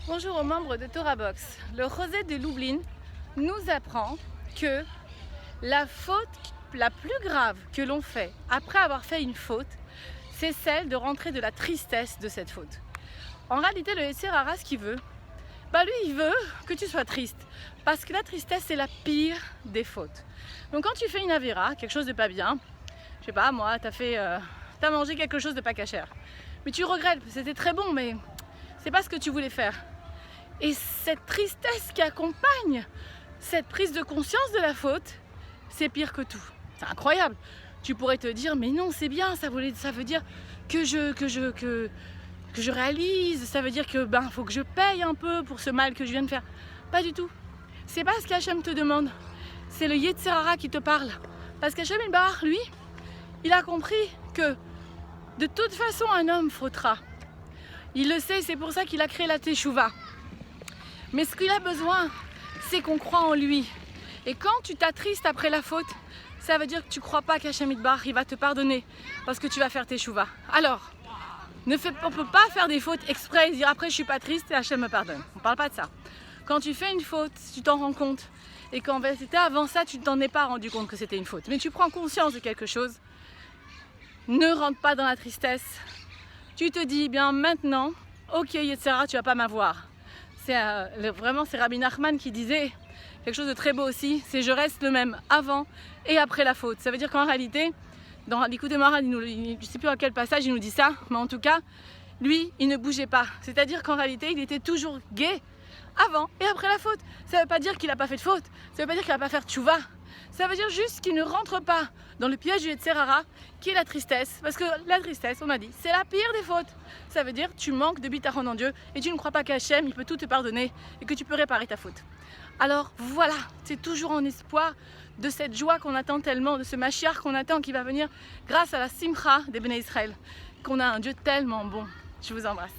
Bonjour aux membres de Torah Box. Le Rosé de Lublin nous apprend que la faute la plus grave que l'on fait après avoir fait une faute, c'est celle de rentrer de la tristesse de cette faute. En réalité, le Yetzer Hara, ce qu'il veut, lui, il veut que tu sois triste. Parce que la tristesse, c'est la pire des fautes. Donc quand tu fais une avéra, quelque chose de pas bien, je sais pas, moi, t'as mangé quelque chose de pas cachère. Mais tu regrettes, c'était très bon, mais c'est pas ce que tu voulais faire. Et cette tristesse qui accompagne cette prise de conscience de la faute, c'est pire que tout. C'est incroyable. Tu pourrais te dire, mais non, c'est bien, ça veut dire que je réalise, ça veut dire que faut que je paye un peu pour ce mal que je viens de faire. Pas du tout. C'est pas ce qu'Hachem te demande. C'est le Yetzer Hara qui te parle. Parce qu'Hachem Ilbarach, lui, il a compris que de toute façon un homme fautera. Il le sait, c'est pour ça qu'il a créé la Teshuvah. Mais ce qu'il a besoin, c'est qu'on croit en lui. Et quand tu t'attristes après la faute, ça veut dire que tu ne crois pas qu'Hachem Ilbarach, il va te pardonner parce que tu vas faire Teshuvah. Alors, on ne peut pas faire des fautes exprès et dire après je suis pas triste et Hachem me pardonne. On ne parle pas de ça. Quand tu fais une faute, tu t'en rends compte. Et quand c'était avant ça, tu ne t'en es pas rendu compte que c'était une faute. Mais tu prends conscience de quelque chose. Ne rentre pas dans la tristesse. Tu te dis, bien maintenant, ok Yetzer Hara, tu vas pas m'avoir. Vraiment, c'est Rabbi Nachman qui disait quelque chose de très beau aussi, c'est je reste le même avant et après la faute. Ça veut dire qu'en réalité, dans l'Ikutei Moharan, je ne sais plus à quel passage il nous dit ça, mais en tout cas, lui, il ne bougeait pas. C'est-à-dire qu'en réalité, il était toujours gai avant et après la faute. Ça ne veut pas dire qu'il n'a pas fait de faute, ça ne veut pas dire qu'il n'a pas fait tchouva. Ça veut dire juste qu'il ne rentre pas dans le piège du Yetzer Hara, qui est la tristesse. Parce que la tristesse, on a dit, c'est la pire des fautes. Ça veut dire que tu manques de bitachon en Dieu et tu ne crois pas qu'Hachem, il peut tout te pardonner et que tu peux réparer ta faute. Alors voilà, c'est toujours en espoir de cette joie qu'on attend tellement, de ce Mashiach qu'on attend qui va venir grâce à la Simcha des Bnei Israël, qu'on a un Dieu tellement bon. Je vous embrasse.